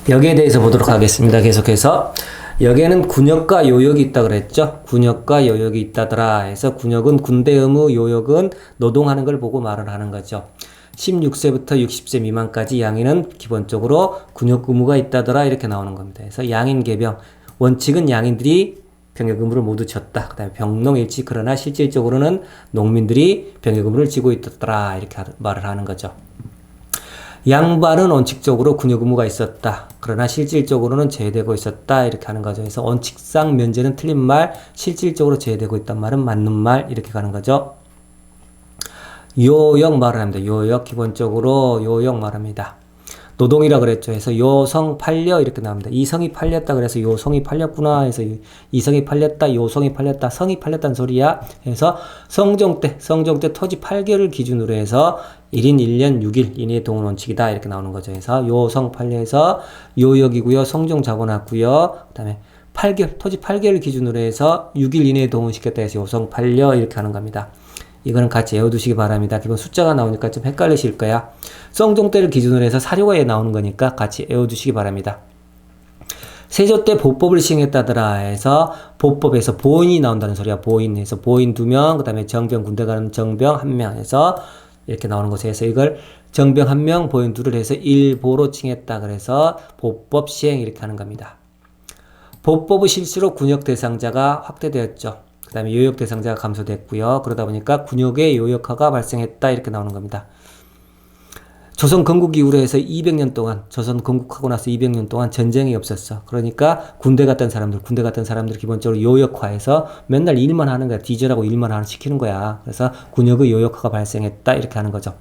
여기에 대해서 보도록 하겠습니다. 계속해서 여기에는 군역과 요역이 있다 그랬죠. 군역과 요역이 있다더라 해서 군역은 군대 의무, 요역은 노동하는 걸 보고 말을 하는 거죠. 16세부터 60세 미만까지 양인은 기본적으로 군역 의무가 있다더라 이렇게 나오는 겁니다. 그래서 양인 개병 원칙은 양인들이 병역 의무를 모두 졌다. 그 다음에 병농일치 그러나 실질적으로는 농민들이 병역 의무를 지고 있었더라 이렇게 말을 하는 거죠. 양반은 원칙적으로 군역 의무가 있었다. 그러나 실질적으로는 제외되고 있었다. 이렇게 하는 거죠. 그래서 원칙상 면제는 틀린 말, 실질적으로 제외되고 있단 말은 맞는 말 이렇게 가는 거죠. 요역 말을 합니다. 요역 기본적으로 요역 말합니다. 노동이라 그랬죠. 해서 요성 팔려 이렇게 나옵니다. 이성이 팔렸다 그래서 요성이 팔렸구나 해서 이성이 팔렸다, 요성이 팔렸다, 성이 팔렸다는 소리야. 해서 성종 때 토지 8개를 기준으로 해서 1인 1년 6일 이내의 동원 원칙이다 이렇게 나오는 거죠. 그래서 요성 팔려에서 요역이고요. 성종 잡아놨고요. 그다음에 8개월 토지 8개를 기준으로 해서 6일 이내에 동원시켰다 해서 요성 팔려 이렇게 하는 겁니다. 이거는 같이 외워두시기 바랍니다. 기본 숫자가 나오니까 좀 헷갈리실 거야. 성종 때를 기준으로 해서 사료가 나오는 거니까 같이 외워두시기 바랍니다. 세조 때 보법을 시행했다더라 해서 보법에서 보인이 나온다는 소리야. 보인에서 보인 2명, 그 다음에 정병 군대 가는 정병 1명 해서 이렇게 나오는 것에 해서 이걸 정병 1명, 보인 2를 해서 일보로 칭했다. 그래서 보법 시행 이렇게 하는 겁니다. 보법의 실시로 군역 대상자가 확대되었죠. 그 다음에 요역 대상자가 감소됐고요. 그러다 보니까 군역의 요역화가 발생했다 이렇게 나오는 겁니다. 조선 건국 이후로 해서 200년 동안 조선 건국하고 나서 200년 동안 전쟁이 없었어. 그러니까 군대 갔던 사람들 기본적으로 요역화해서 맨날 일만 하는 거야. 디젤하고 일만 하는 시키는 거야. 그래서 군역의 요역화가 발생했다 이렇게 하는 거죠.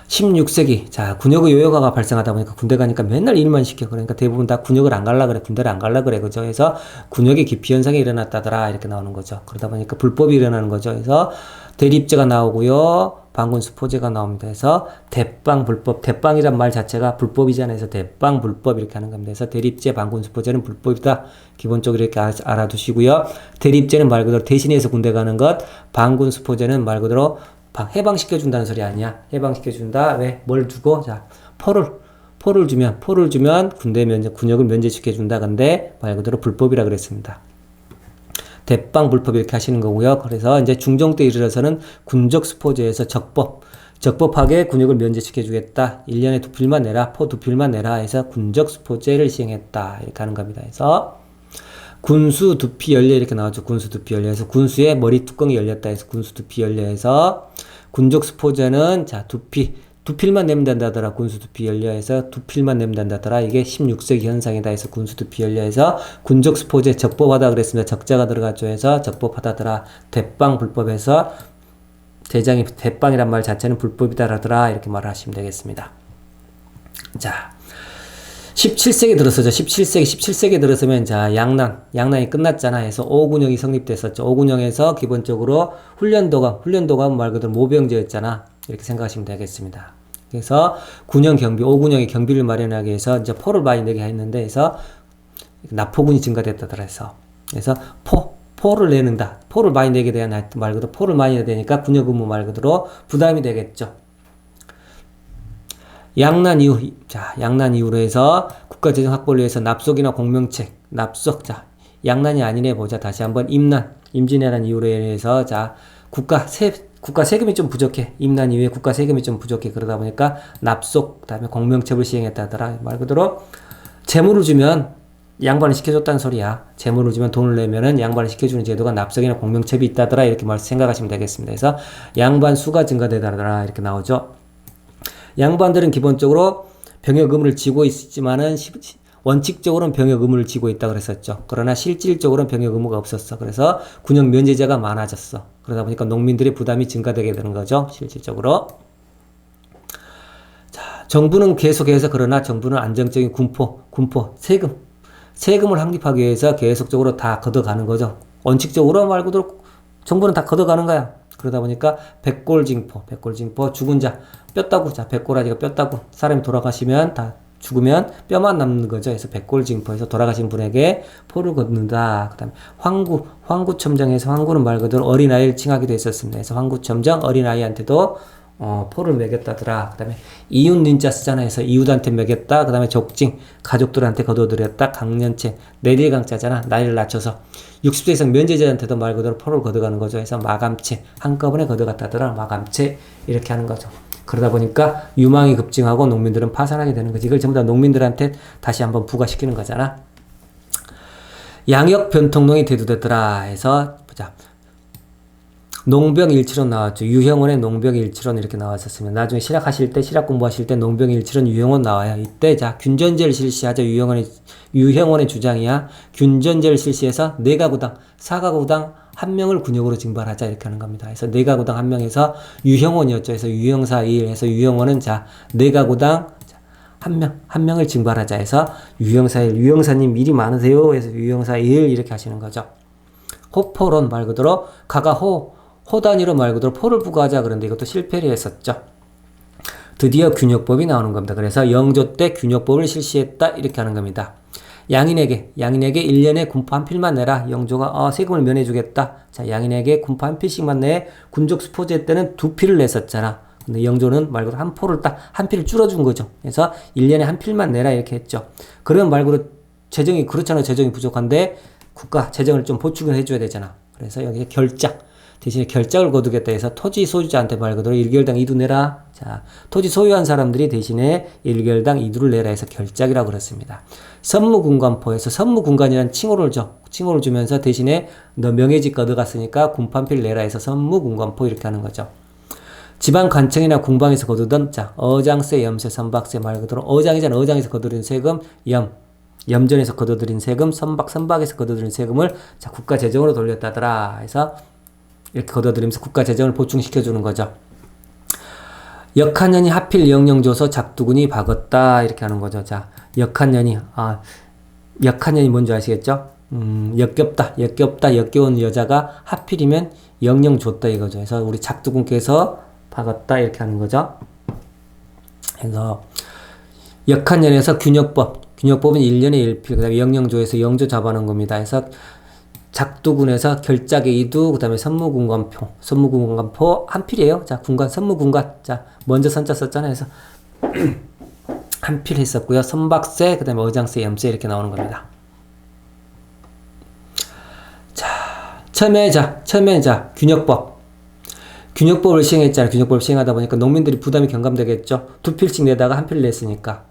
16세기. 자, 군역의 요역화가 발생하다 보니까 군대 가니까 맨날 일만 시켜. 그러니까 대부분 다 군역을 안 갈라 그래. 군대를 안 갈라 그래. 그죠? 그래서 군역의 기피 현상이 일어났다더라. 이렇게 나오는 거죠. 그러다 보니까 불법이 일어나는 거죠. 그래서 대립제가 나오고요. 반군수포제가 나옵니다. 그래서 대빵 불법. 대빵이란 말 자체가 불법이잖아요. 그래서 대빵 불법 이렇게 하는 겁니다. 그래서 대립제, 반군수포제는 불법이다. 기본적으로 이렇게 알아두시고요. 대립제는 말 그대로 대신해서 군대 가는 것. 반군수포제는 말 그대로 해방시켜준다는 소리 아니야. 해방시켜준다. 왜? 뭘 주고? 자, 포를 주면 군대 군역을 면제시켜준다. 근데 말 그대로 불법이라 그랬습니다. 대빵 불법 이렇게 하시는 거고요. 그래서 이제 중종 때 이르러서는 군적수포제에서 적법하게 군역을 면제시켜주겠다. 1년에 2필만 내라. 포 2필만 내라 해서 군적수포제를 시행했다. 이렇게 하는 겁니다. 그래서 군수 두피 열려 이렇게 나왔죠. 군수 두피 열려 해서 군수의 머리 뚜껑이 열렸다 해서 군수 두피 열려 해서 군적 수포제는 자 두필만 내면 된다더라. 군수 두피 열려 해서 두필만 내면 된다더라. 이게 16세기 현상이다 해서 군수 두피 열려 해서 군적 수포제 적법하다 그랬습니다. 적자가 들어갔죠 해서 적법하다더라. 대빵 불법에서 대장이 대빵이란 말 자체는 불법이다라더라. 이렇게 말을 하시면 되겠습니다. 자. 17세기 들어서죠. 17세기 들어서면 자 양난이 끝났잖아 해서 5군역이 성립됐었죠. 5군역에서 기본적으로 훈련도가 말 그대로 모병제였잖아. 이렇게 생각하시면 되겠습니다. 그래서 5군역의 경비를 마련하기 위해서 이제 포를 많이 내게 했는데 해서 납포군이 증가됐다더라 해서 그래서 포를 내는다. 포를 많이 내게 돼야 말 그대로 포를 많이 내야 되니까 군역 의무 말 그대로 부담이 되겠죠. 양난 이후로 해서 국가재정 확보를 위해서 납속이나 공명책, 양난이 아니네 보자. 다시 한번 임진왜란 이후로 해서 자, 국가 세금이 좀 부족해. 임난 이후에 국가 세금이 좀 부족해. 그러다 보니까 납속, 그다음에 공명책을 시행했다더라. 말 그대로 재물을 주면 양반을 시켜줬다는 소리야. 재물을 주면 돈을 내면은 양반을 시켜주는 제도가 납속이나 공명책이 있다더라. 이렇게 생각하시면 되겠습니다. 그래서 양반 수가 증가되다더라. 이렇게 나오죠. 양반들은 기본적으로 병역 의무를 지고 있지만은 원칙적으로는 병역 의무를 지고 있다 그랬었죠. 그러나 실질적으로는 병역 의무가 없었어. 그래서 군역 면제자가 많아졌어. 그러다 보니까 농민들의 부담이 증가되게 되는 거죠. 실질적으로. 자, 정부는 계속해서 그러나 정부는 안정적인 군포, 세금을 확립하기 위해서 계속적으로 다 걷어가는 거죠. 원칙적으로 말 그대로 정부는 다 걷어가는 거야. 그러다 보니까 백골징포, 죽은 자, 뼈다구, 자, 백골아지가 뼈다구, 사람이 돌아가시면 다 죽으면 뼈만 남는 거죠. 그래서 백골징포에서 돌아가신 분에게 포를 걷는다. 그 다음에 황구첨정에서 황구는 말 그대로 어린아이를 칭하기도 했었습니다. 그래서 황구첨정 어린아이한테도 포를 먹였다더라. 그 다음에 이웃 닌자 쓰잖아 해서 이웃한테 먹였다. 그 다음에 족징, 가족들한테 거둬들였다. 강년체, 내리강자잖아. 나이를 낮춰서 60세 이상 면제자한테도 말 그대로 포를 걷어가는 거죠. 해서 마감체, 한꺼번에 걷어갔다더라. 마감체, 이렇게 하는 거죠. 그러다 보니까 유망이 급증하고 농민들은 파산하게 되는 거지. 이걸 전부 다 농민들한테 다시 한번 부과시키는 거잖아. 양역 변통농이 대두됐더라 해서 보자. 농병일치론 나왔죠. 유형원의 농병일치론 이렇게 나왔었으면 나중에 실학하실 때 실학 공부하실 때 농병일치론 유형원 나와요. 이때 자 균전제를 실시하죠. 유형원의 주장이야. 균전제를 실시해서 4가구당 4가구당 1명을 군역으로 징발하자 이렇게 하는 겁니다. 그래서 4가구당 1명에서 유형원이었죠. 그래서 유형사 1 해서 유형원은 자 4가구당 한 명을 징발하자 해서 유형사 1 유형사님 일이 많으세요 해서 유형사 1 이렇게 하시는 거죠. 호포론 말 그대로 가가 호 단위로 말 그대로 포를 부과하자 그런데 이것도 실패를 했었죠. 드디어 균역법이 나오는 겁니다. 그래서 영조 때 균역법을 실시했다 이렇게 하는 겁니다. 양인에게 1년에 군포 한 필만 내라. 영조가 세금을 면해주겠다. 자 양인에게 군포 한 필씩만 내. 군족 수포제 때는 2필을 냈었잖아. 근데 영조는 말 그대로 한 포를 딱 한 필을 줄여준 거죠. 그래서 1년에 한 필만 내라 이렇게 했죠. 그러면 말 그대로 재정이 그렇잖아요. 재정이 부족한데 국가 재정을 좀 보충을 해줘야 되잖아. 그래서 여기에 결작 대신에 결작을 거두겠다 해서 토지 소유자한테 말 그대로 1개월당 2두 내라. 자, 토지 소유한 사람들이 대신에 1개월당 2두를 내라 해서 결작이라고 그랬습니다. 선무군관포에서 선무군관이라는 칭호를 줘. 칭호를 주면서 대신에 너 명예직 거둬갔으니까 군판필 내라 해서 선무군관포 이렇게 하는 거죠. 지방관청이나 궁방에서 거두던 자 어장세, 염세, 선박세 말 그대로 어장이잖아. 어장에서 거두는 세금, 염전에서 거둬들인 세금, 선박에서 거둬들인 세금을 자 국가 재정으로 돌렸다더라 해서 이렇게 거둬들이면서 국가 재정을 보충시켜주는 거죠. 역한년이 하필 영영조서 작두군이 박었다 이렇게 하는 거죠. 자 역한년이 뭔지 아시겠죠? 역겨운 여자가 하필이면 영영 줬다 이거죠. 그래서 우리 작두군께서 박았다 이렇게 하는 거죠. 그래서 역한년에서 균역법은 1년에 1필, 그 다음에 영영조에서 영조 잡아놓은 겁니다. 그래서 작두군에서 결작의 2두, 그 다음에 선무군관포 한 필이에요. 자, 선무군관. 자, 먼저 선자 썼잖아요. 그래서 한 필 했었고요. 선박세, 그 다음에 어장세, 염세 이렇게 나오는 겁니다. 자, 처음에 균역법을 시행했잖아요. 균역법을 시행하다 보니까 농민들이 부담이 경감되겠죠. 2필씩 내다가 한 필 냈으니까.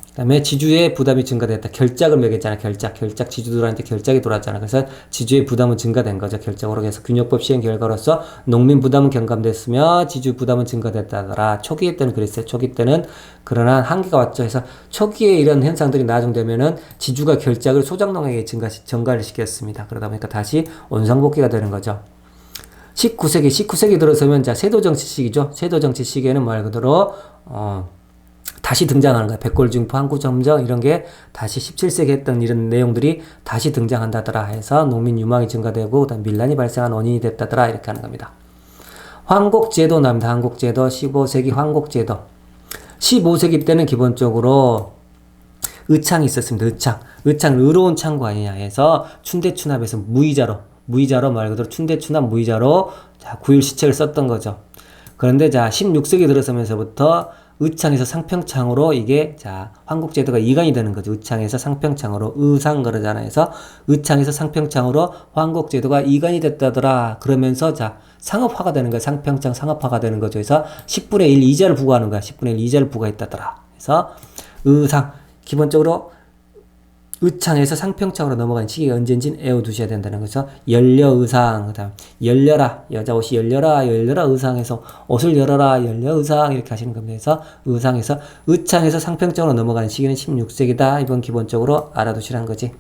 그 다음에 지주의 부담이 증가됐다. 결작을 매겼잖아요. 결작 지주들한테 결작이 돌았잖아요. 그래서 지주의 부담은 증가된 거죠. 결작으로 해서 균역법 시행 결과로서 농민 부담은 경감됐으며 지주 부담은 증가됐다더라. 초기 때는 그랬어요. 초기 때는 그러나 한계가 왔죠. 그래서 초기에 이런 현상들이 나중되면은 지주가 결작을 소작농에게 전가를 시켰습니다. 그러다 보니까 다시 원상복귀가 되는 거죠. 19세기 들어서면 자 세도정치 시기죠. 세도정치 시기에는 말 그대로 다시 등장하는 거야. 백골중포, 항구점정 이런 게 다시 17세기 했던 이런 내용들이 다시 등장한다더라 해서 농민 유망이 증가되고 그다음 밀란이 발생한 원인이 됐다더라 이렇게 하는 겁니다. 황곡제도 나옵니다. 황곡제도 15세기 황곡제도 15세기 때는 기본적으로 의창이 있었습니다. 의창 의로운 창고 아니냐 해서 춘대춘합에서 무이자로 말 그대로 춘대춘합 무이자로 자 구율시책을 썼던 거죠. 그런데 자 16세기 들어서면서부터 의창에서 상평창으로 이게 자 황국제도가 이관이 되는 거죠. 의창에서 상평창으로 의상 그러잖아요. 해서 의창에서 상평창으로 황국제도가 이관이 됐다더라. 그러면서 자 상업화가 되는 거야. 상평창 상업화가 되는 거죠. 그래서 10분의 1 이자를 부과하는 거야. 10분의 1 이자를 부과했다더라. 그래서 의상 기본적으로 의창에서 상평창으로 넘어간 시기가 언제인지는 외워두셔야 된다는 거죠. 열려의상, 그 다음 열려라, 여자 옷이 열려라 의상에서 옷을 열어라, 열려의상 이렇게 하시는 겁니다. 그래서 의상에서 의창에서 상평창으로 넘어가는 시기는 16세기다. 이건 기본적으로 알아두시라는 거지.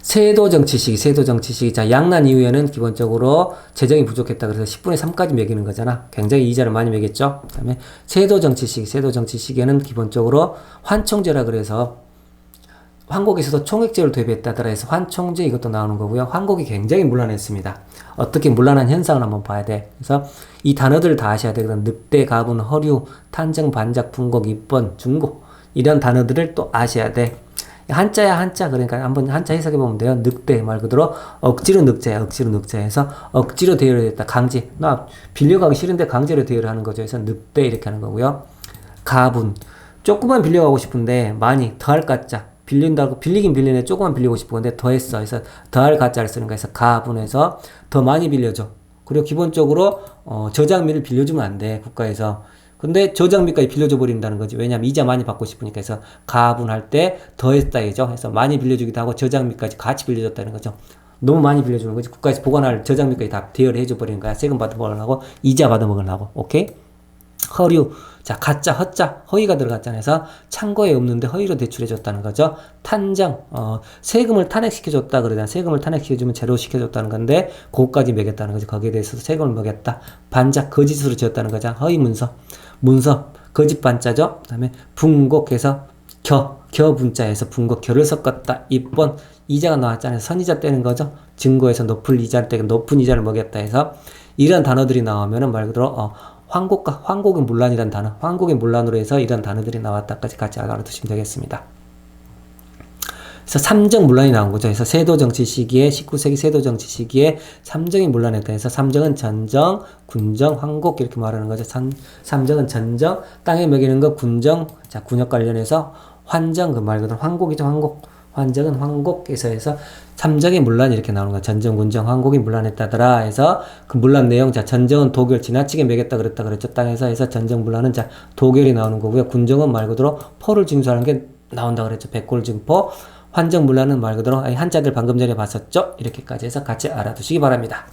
세도정치 시기. 자, 양난 이후에는 기본적으로 재정이 부족했다. 그래서 10분의 3까지 매기는 거잖아. 굉장히 이자를 많이 매겼죠. 그 다음에 세도정치 시기에는 기본적으로 환총제라 그래서 황곡에서도 총액제를 도입했다더라 해서 환총제 이것도 나오는 거고요. 황곡이 굉장히 문란했습니다. 어떻게 문란한 현상을 한번 봐야 돼. 그래서 이 단어들을 다 아셔야 돼. 그럼 늑대, 가분, 허류, 탄정, 반작, 분곡, 입번, 중고 이런 단어들을 또 아셔야 돼. 한자야 한자. 그러니까 한번 한자 해석해 보면 돼요. 늑대 말 그대로 억지로 늑자야. 억지로 늑자해서 억지로 대여를 했다. 강제. 나 빌려가기 싫은데 강제로 대여를 하는 거죠. 그래서 늑대 이렇게 하는 거고요. 가분. 조금만 빌려가고 싶은데 많이 더할 가짜. 빌린다고 빌리긴 빌리네. 조금만 빌리고 싶은 건데 더했어. 그래서 더할 가짜를 쓰는 거에서 가분해서 더 많이 빌려줘. 그리고 기본적으로 저장미를 빌려주면 안 돼. 국가에서. 근데 저장비까지 빌려줘 버린다는 거지. 왜냐면 이자 많이 받고 싶으니까. 그래서 가분할 때 더했다이죠. 그래서 많이 빌려주기도 하고 저장비까지 같이 빌려줬다는 거죠. 너무 많이 빌려주는 거지. 국가에서 보관할 저장비까지 다 대여를 해줘 버리는 거야. 세금 받아 먹으려고 이자 받아 먹으려고. 오케이? 허류. 자, 가짜, 허짜, 허위가 들어갔잖아요. 그래서 창고에 없는데 허위로 대출해줬다는 거죠. 탄정, 세금을 탄핵시켜줬다 그러잖아요. 세금을 탄핵시켜주면 제로시켜줬다는 건데, 그거까지 매겼다는 거죠. 거기에 대해서도 세금을 매겼다. 반작, 거짓으로 지었다는 거죠. 허위 문서, 문서, 거짓 반자죠. 그 다음에 분곡해서 겨 분자에서 분곡, 겨를 섞었다. 입번, 이자가 나왔잖아요. 선이자 떼는 거죠. 증거에서 높은 이자를 떼고 높은 이자를 먹였다 해서, 이런 단어들이 나오면은 말 그대로, 황곡과 황곡의 문란이라는 단어, 황곡의 문란으로 해서 이런 단어들이 나왔다까지 같이 알아두시면 되겠습니다. 그래서 삼정 문란이 나온 거죠. 그래서 세도 정치 시기에 19세기 세도 정치 시기에 삼정이 문란했다 해서 삼정은 전정, 군정, 황곡 이렇게 말하는 거죠. 삼정은 전정, 땅에 먹이는 거 군정, 자 군역 관련해서 환정 그 말 그대로 황곡이죠. 황곡. 환정은 황곡에서 해서 삼정의 문란 이렇게 나오는 거야. 전정, 군정, 황곡이 문란했다더라 해서 그 문란 내용 자 전정은 도결 지나치게 매겼다 그랬다 그랬죠. 땅에서 해서 전정 문란은 자 도결이 나오는 거고요. 군정은 말 그대로 포를 징수하는 게 나온다 그랬죠. 백골 증포. 환정 문란은 말 그대로 한자들 방금 전에 봤었죠. 이렇게까지 해서 같이 알아두시기 바랍니다.